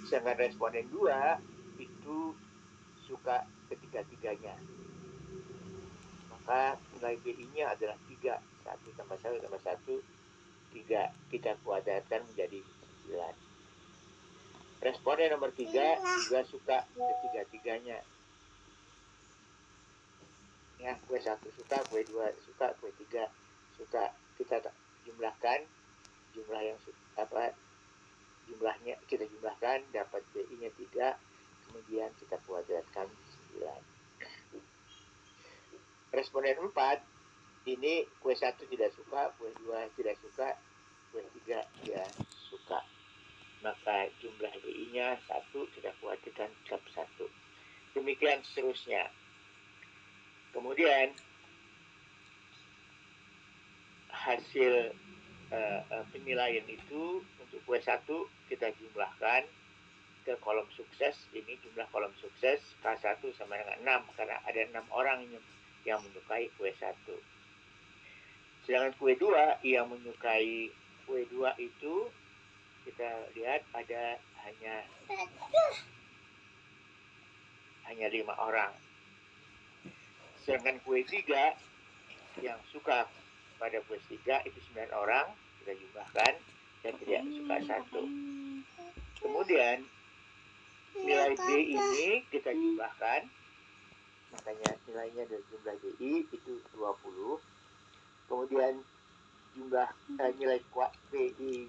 Sedangkan responden 2 itu suka ketiga-tiganya. Maka nilai BI-nya adalah 3. 1 tambah 1 tambah 1, 3. Kita kuadratkan menjadi 9. Responden nomor 3 juga suka ketiga-tiganya. Ya, Q1 suka, Q2 suka, Q3 suka. Kita jumlahkan jumlah yang jumlahnya kita jumlahkan, dapat BI-nya 3, kemudian kita kuadratkan 9. Responden 4 ini Q1 tidak suka, Q2 tidak suka, Q3 dia suka. Maka jumlah BI-nya 1, kita kuadratkan 1. Demikian seterusnya. Kemudian hasil penilaian itu untuk Q1 kita jumlahkan ke kolom sukses. Ini jumlah kolom sukses K1 sama dengan 6 karena ada 6 orang yang menyukai Q1. Sedangkan Q2 yang menyukai Q2 itu kita lihat ada hanya 5 orang. Sedangkan Q3 yang suka pada Q3 itu 9 orang, kita jumlahkan dan tidak suka 1. Kemudian nilai B ini kita jumlahkan, makanya nilainya dari jumlah BI itu 20. Kemudian jumlah nilai BI,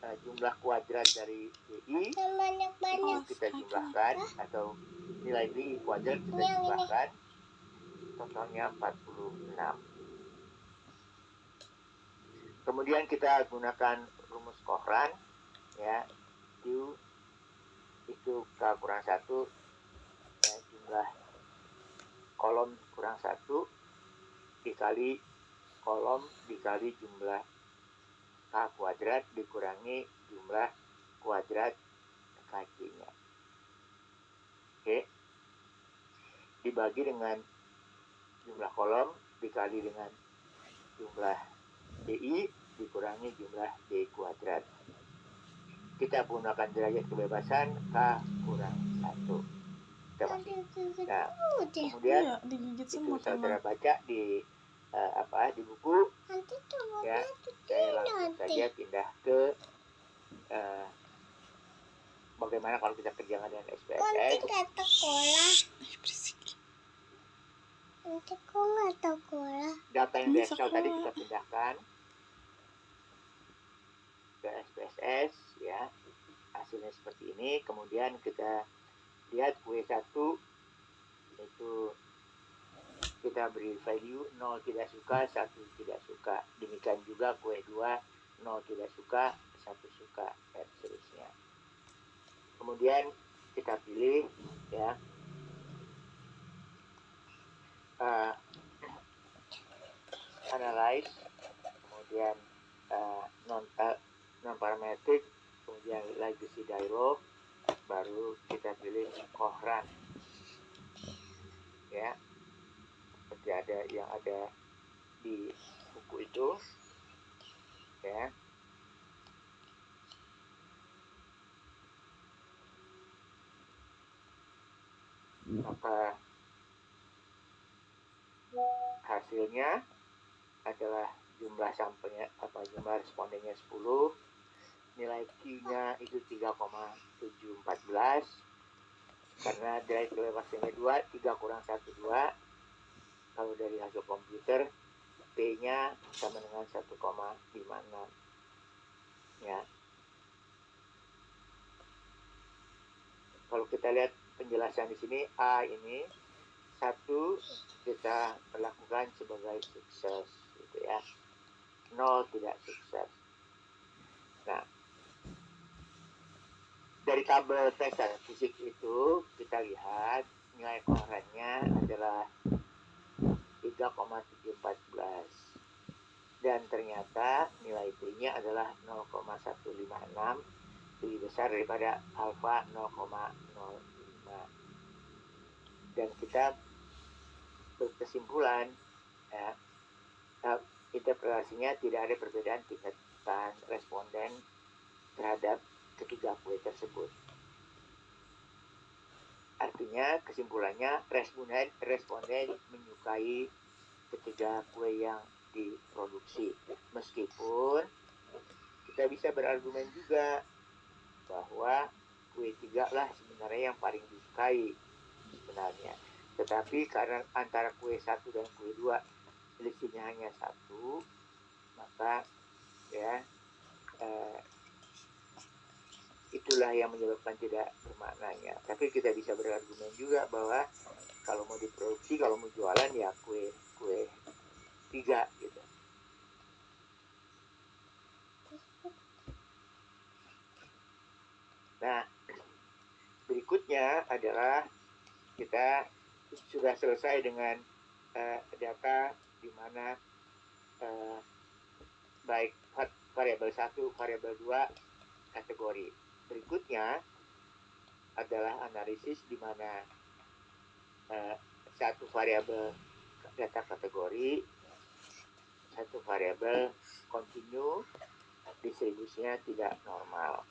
jumlah kuadrat dari BI itu kita jumlahkan, atau nilai BI kuadrat kita jumlahkan, totalnya 46. Kemudian kita gunakan rumus Kohran, ya, Q itu K kurang 1, ya, jumlah kolom kurang 1 dikali kolom dikali jumlah K kuadrat dikurangi jumlah kuadrat KJ-nya. Oke. Dibagi dengan jumlah kolom dikali dengan jumlah DI dikurangi jumlah D kuadrat. Kita gunakan derajat kebebasan K kurang 1. Nah, kemudian itu saudara baca di di buku. Ya, saya langsung saja pindah ke bagaimana kalau kita kerjakan dengan SPSS. Data yang di Excel tadi kita pindahkan ke SPSS, ya, hasilnya seperti ini. Kemudian kita lihat Q1 itu kita beri value 0 tidak suka, 1 tidak suka. Demikian juga Q2 0 tidak suka, 1 suka, dan seterusnya. Kemudian kita pilih, ya, analyze, kemudian non parametric, kemudian legacy dialog, baru kita pilih Kohran, ya, seperti yang ada di buku itu, ya. Maka hasilnya adalah jumlah sampelnya, jumlah respondennya 10, nilai Q-nya itu 3,714, karena dari kebebasannya 2, 3 kurang 1, 2. Kalau dari hasil komputer, P-nya sama dengan 1,56. Ya. Kalau kita lihat penjelasan di sini, A ini 1 kita perlakukan sebagai sukses, gitu ya. 0 tidak sukses. Nah, dari tabel tes fisik itu kita lihat nilai Kohrannya adalah 3,714 dan ternyata nilai P-nya adalah 0,156, lebih besar daripada alfa 0,05. Dan kita berkesimpulan, ya, interpretasinya tidak ada perbedaan tingkat responden terhadap ketiga kue tersebut. Artinya kesimpulannya responden menyukai ketiga kue yang diproduksi. Meskipun kita bisa berargumen juga bahwa kue 3 lah sebenarnya yang paling disukai sebenarnya. Tetapi karena antara kue 1 dan kue 2 selisihnya hanya 1, maka ya itulah yang menyebabkan tidak bermaknanya. Tapi kita bisa berargumen juga bahwa kalau mau diproduksi, kalau mau jualan ya kue 3 gitu. Nah, berikutnya adalah kita sudah selesai dengan data di mana baik variabel 1, variabel 2 kategori. Berikutnya adalah analisis di mana satu variabel data kategori, satu variabel kontinu, distribusinya tidak normal.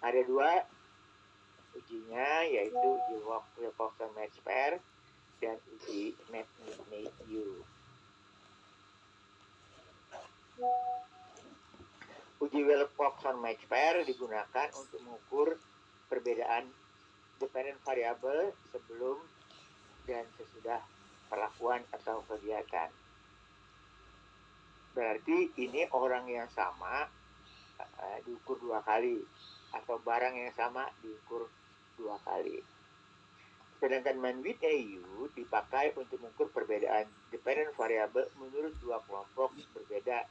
Ada 2 ujinya, yaitu uji Wilcoxon match pair dan uji McNeil-U. Uji Wilcoxon match pair digunakan untuk mengukur perbedaan dependent variable sebelum dan sesudah perlakuan atau kegiatan. Berarti ini orang yang sama diukur 2 kali atau barang yang sama diukur 2 kali. Sedangkan McNeil-U dipakai untuk mengukur perbedaan dependent variable menurut 2 kelompok berbeda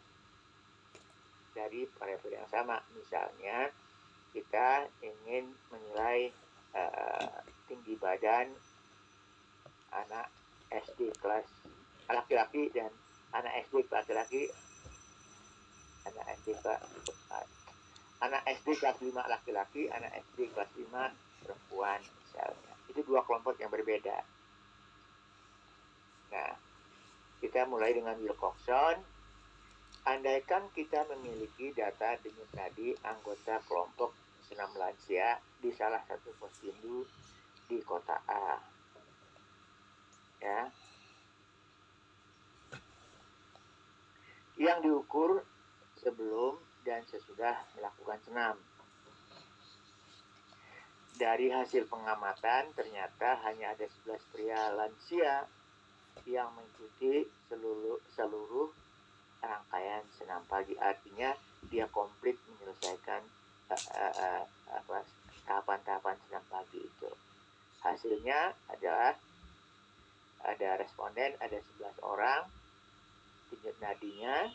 dari variabel yang sama. Misalnya kita ingin menilai tinggi badan anak SD kelas laki-laki dan anak SD laki-laki, anak SD kelas 5 laki-laki, anak SD kelas 5 perempuan misalnya. Itu 2 kelompok yang berbeda. Nah, kita mulai dengan Wilcoxon. Andaikan kita memiliki data denyut nadi anggota kelompok senam lansia di salah satu posyandu di kota A. Ya. Yang diukur sebelum dan sesudah melakukan senam. Dari hasil pengamatan ternyata hanya ada 11 pria lansia yang mengikuti seluruh rangkaian senam pagi. Artinya dia komplit menyelesaikan tahapan-tahapan senam pagi itu. Hasilnya adalah ada responden, ada 11 orang, denyut nadinya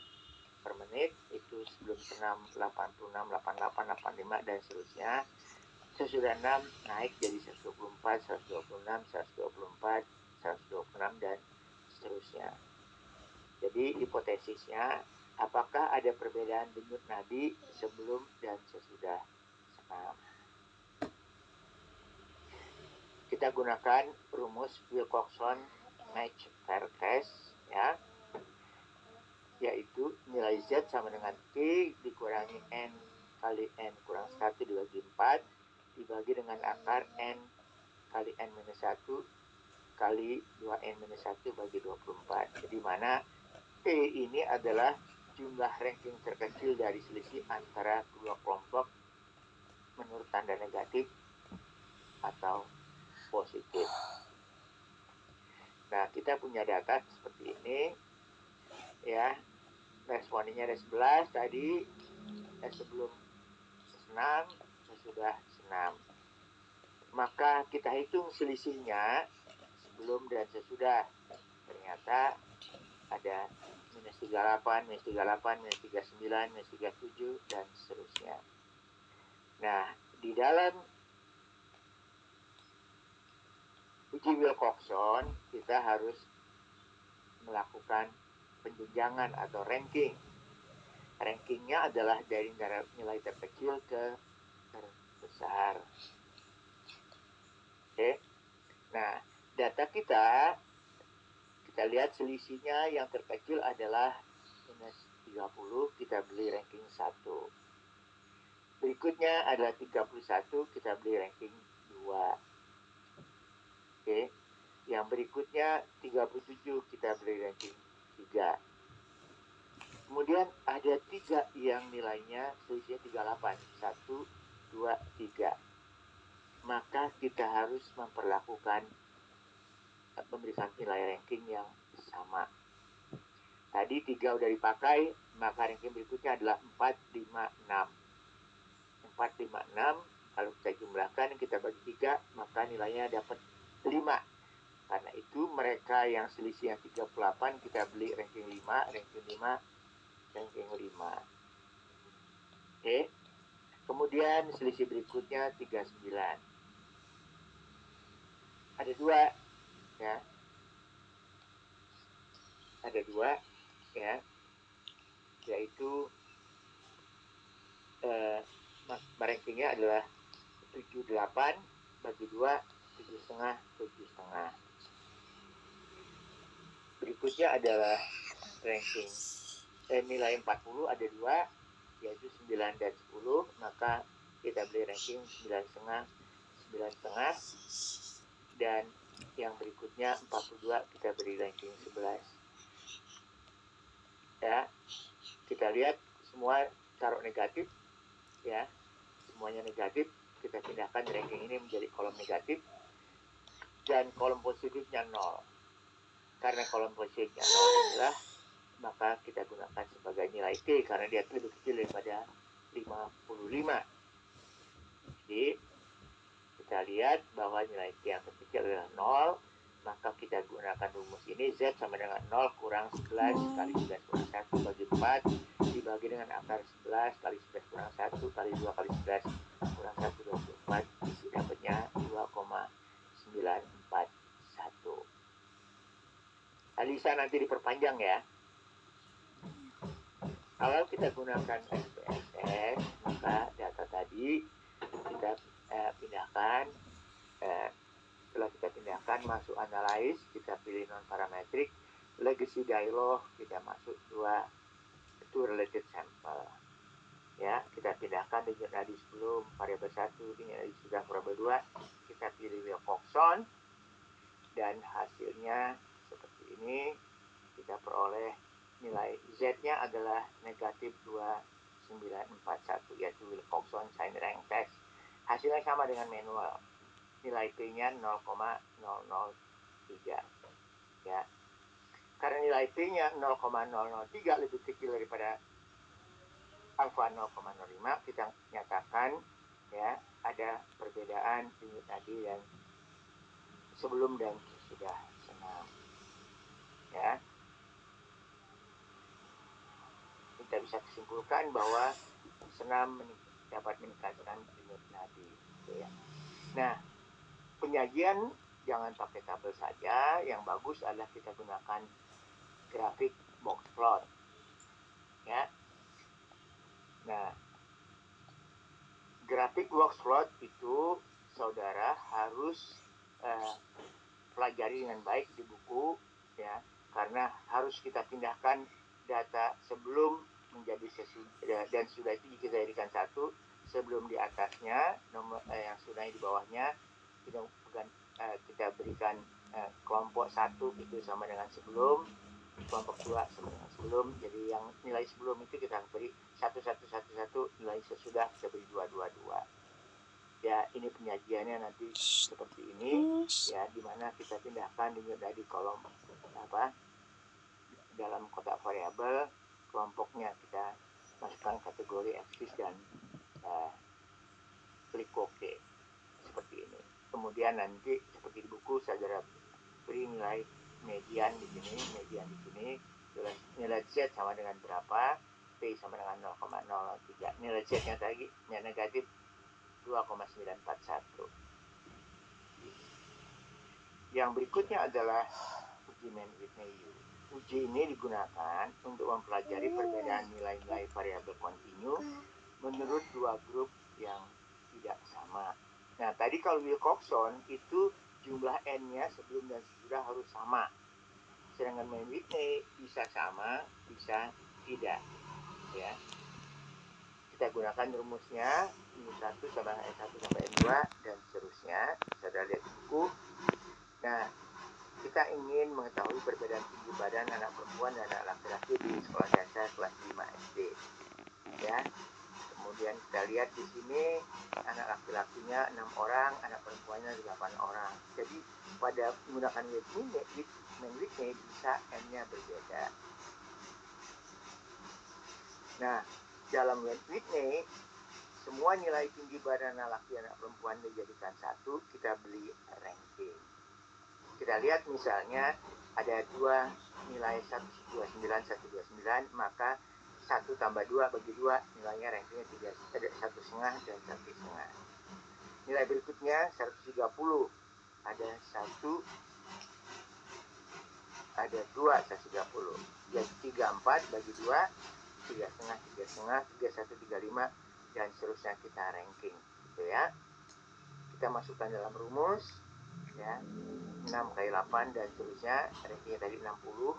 per menit itu sebelum senam 86, 88, 85 dan seterusnya. Sesudah 6 naik jadi 124, 126, 124, 126 dan seterusnya. Jadi hipotesisnya, apakah ada perbedaan denyut nadi sebelum dan sesudah senam? Kita gunakan rumus Wilcoxon match pair test, ya, yaitu nilai Z sama dengan T dikurangi N kali N kurang 1 dibagi 4 dibagi dengan akar N kali N minus 1 kali 2N minus 1 bagi 24. Jadi mana T ini adalah jumlah ranking terkecil dari selisih antara kedua kelompok menurut tanda negatif atau positif. Nah, kita punya data seperti ini, ya. Respondennya ada 11 tadi, sebelum senam, sesudah senam. Maka kita hitung selisihnya sebelum dan sesudah. Ternyata ada minus 38, minus 38, minus 39, minus 37, dan seterusnya. Nah, di dalam uji Wilcoxon, kita harus melakukan penjenjangan atau ranking. Rankingnya adalah dari nilai terkecil ke terbesar. Oke. Nah, data kita lihat selisihnya yang terkecil adalah minus 30, kita beli ranking 1. Berikutnya adalah 31, kita beli ranking 2. Oke. Yang berikutnya 37 kita beri ranking 3. Kemudian ada 3 yang nilainya selisihnya 38. 1, 2, 3. Maka kita harus memperlakukan memberikan nilai ranking yang sama. Tadi 3 udah dipakai, maka ranking berikutnya adalah 4, 5, 6. 4, 5, 6. Kalau kita jumlahkan, kita bagi 3, maka nilainya dapat 5. Karena itu mereka yang selisih yang 38 kita beli ranking 5, ranking 5, ranking 5. Oke. Kemudian selisih berikutnya 39. Ada 2 ya. Ada 2 ya. Yaitu rankingnya adalah 78 bagi 2, 7,5, 7,5. Berikutnya adalah ranking nilai 40 ada 2, yaitu 9 dan 10, maka kita beli ranking 9,5, 9,5. Dan yang berikutnya 42 kita beri ranking 11. Ya, kita lihat semua taruh negatif ya, semuanya negatif. Kita pindahkan ranking ini menjadi kolom negatif dan kolom positifnya 0. Karena kolom positifnya 0 adalah, maka kita gunakan sebagai nilai T karena dia lebih kecil daripada 55. Jadi kita lihat bahwa nilai T yang terkecil adalah 0, maka kita gunakan rumus ini. Z sama dengan 0 kurang 11 kali 11 kurang 1 bagi 4 dibagi dengan akar 11 kali 11 kurang 1 kali 2 kali 11 kurang 1, 24. Isi dapatnya 2,941. Alisa nanti diperpanjang ya. Kalau kita gunakan SPSS, maka data tadi kita pindahkan. Setelah kita pindahkan, masuk analyze, kita pilih non-parametric, legacy dialog, kita masuk 2 to related sample. Ya, kita pindahkan di nadi sebelum variabel 1, di nadi sudah variabel 2, kita pilih Wilcoxon, dan hasilnya seperti ini. Kita peroleh nilai Z-nya adalah negatif 2941, yaitu Wilcoxon sign rank test. Hasilnya sama dengan manual. Nilai P-nya 0,003 ya. Karena nilai P-nya 0,003 lebih kecil daripada alfa 0,05, kita nyatakan ya ada perbedaan unit nadi dan sebelum dan sudah senam ya. Kita bisa kesimpulkan bahwa senam dapat meningkatkan unit nadi ya. Nah, penyajian jangan pakai tabel saja, yang bagus adalah kita gunakan grafik box plot ya. Nah, grafik box plot itu saudara harus pelajari dengan baik di buku ya, karena harus kita pindahkan data sebelum menjadi sesudah dan sudah itu kita jadikan satu, sebelum di atasnya nomor yang sudah di bawahnya kita berikan kelompok 1 itu sama dengan sebelum, kelompok 2 sama dengan sebelum. Jadi yang nilai sebelum itu kita beri 1, 1, 1, 1, nilai sesudah kita beri 2, 2, 2. Ya, ini penyajiannya nanti seperti ini ya, dimana kita pindahkan di kolom dalam kotak variabel, kelompoknya kita masukkan kategori eksis dan klik OK seperti ini. Kemudian nanti seperti di buku saudara beri nilai median di sini, nilai Z sama dengan berapa, P sama dengan 0,003. Nilai Z-nya tadi yang negatif 2,941. Yang berikutnya adalah uji Mann-Whitney-U. Uji ini digunakan untuk mempelajari perbedaan nilai-nilai variabel kontinu menurut 2 grup yang tidak sama. Nah, tadi kalau Wilcoxon itu jumlah N-nya sebelum dan sesudah harus sama. Sedangkan Mann-Whitney bisa sama, bisa tidak. Ya. Kita gunakan rumusnya N1 sama N1 sampai N2 dan seterusnya. Saudara lihat di buku. Nah, kita ingin mengetahui perbedaan tinggi badan anak perempuan dan anak laki-laki di sekolah dasar kelas 5 SD. Ya. Kemudian kita lihat di sini anak laki-lakinya 6 orang, anak perempuannya 8 orang. Jadi pada menggunakan Whitney bisa N-nya berbeda. Nah, dalam Whitney semua nilai tinggi badan anak laki anak perempuan dijadikan satu, kita beli ranking. Kita lihat misalnya ada dua nilai 129, 129, maka 1 tambah 2 bagi 2 nilainya rankingnya 1,5 dan 1,5. Nilai berikutnya 130, ada 1, ada 2, 130. Jadi 34 bagi 2, 3,5, 3,5, 31, 35, dan seterusnya kita ranking, gitu ya. Kita masukkan dalam rumus, ya, 6 kali 8 dan seterusnya, rankingnya tadi 60,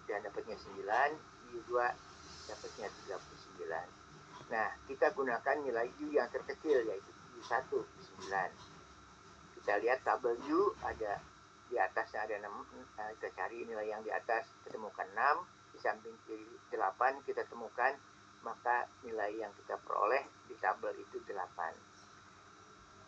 dan dapatnya 9, U2 dapatnya 39. Nah, kita gunakan nilai U yang terkecil, yaitu U1, 9. Kita lihat tabel U, ada di atasnya ada 6, kita cari nilai yang di atas, kita temukan 6, di samping kiri 8, kita temukan, maka nilai yang kita peroleh di tabel itu 8.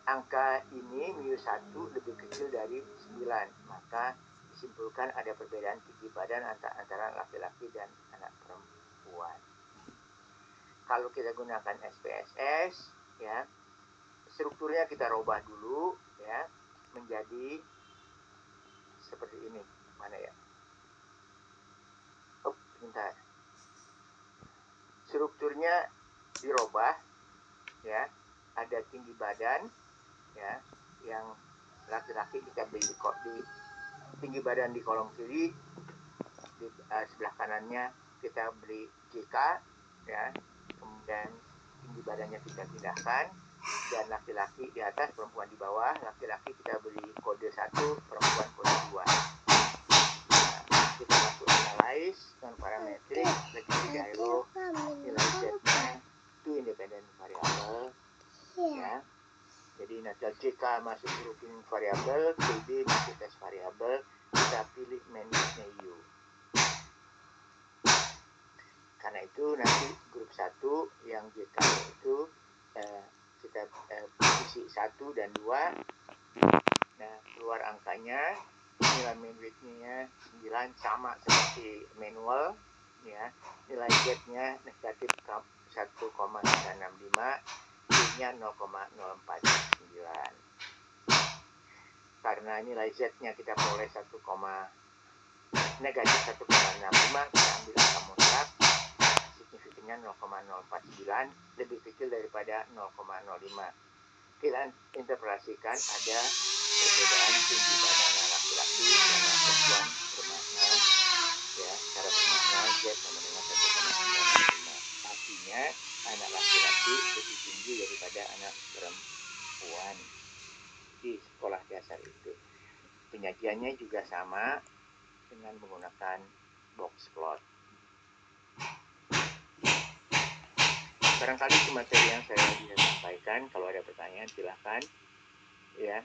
Angka ini mu1 lebih kecil dari 9, maka disimpulkan ada perbedaan tinggi badan antara laki-laki dan anak perempuan. Kalau kita gunakan SPSS, ya, strukturnya kita rubah dulu, ya, menjadi seperti ini. Mana ya? Oh, bentar. Strukturnya dirubah, ya. Ada tinggi badan, ya, yang laki-laki kita beri di tinggi badan di kolom kiri, di sebelah kanannya kita beri JK, ya. Kemudian tinggi badannya kita pindahkan, dan laki-laki di atas, perempuan di bawah. Laki-laki kita beri kode 1, perempuan kode 2. Nah, kita masuk analyze non parametrik, lagi gyro, nilai Z-nya itu independent variable, ya. Jadi nanti JK masuk grouping variable, PB masuk test variable, kita pilih manage U. Karena itu nanti grup 1 yang JK itu kita isi 1 dan 2. Nah, keluar angkanya, nilai main weight-nya 9, sama seperti manual, ya. Nilai Z-nya negatif 1,965, Y-nya 0,049. Karena nilai Z-nya kita peroleh negatif 1,65, kita ambil angka mutlak, signifikannya 0,049, lebih kecil daripada 0,05. Kita interpretasikan ada perbedaan tinggi badan laki-laki dan perempuan bermakna, ya, secara bermakna Z sama dengan 1,95. Artinya anak laki-laki lebih tinggi daripada anak perempuan di sekolah dasar itu. Penyajiannya juga sama dengan menggunakan box plot. Barangkali itu materi yang saya bisa sampaikan. Kalau ada pertanyaan silahkan, ya.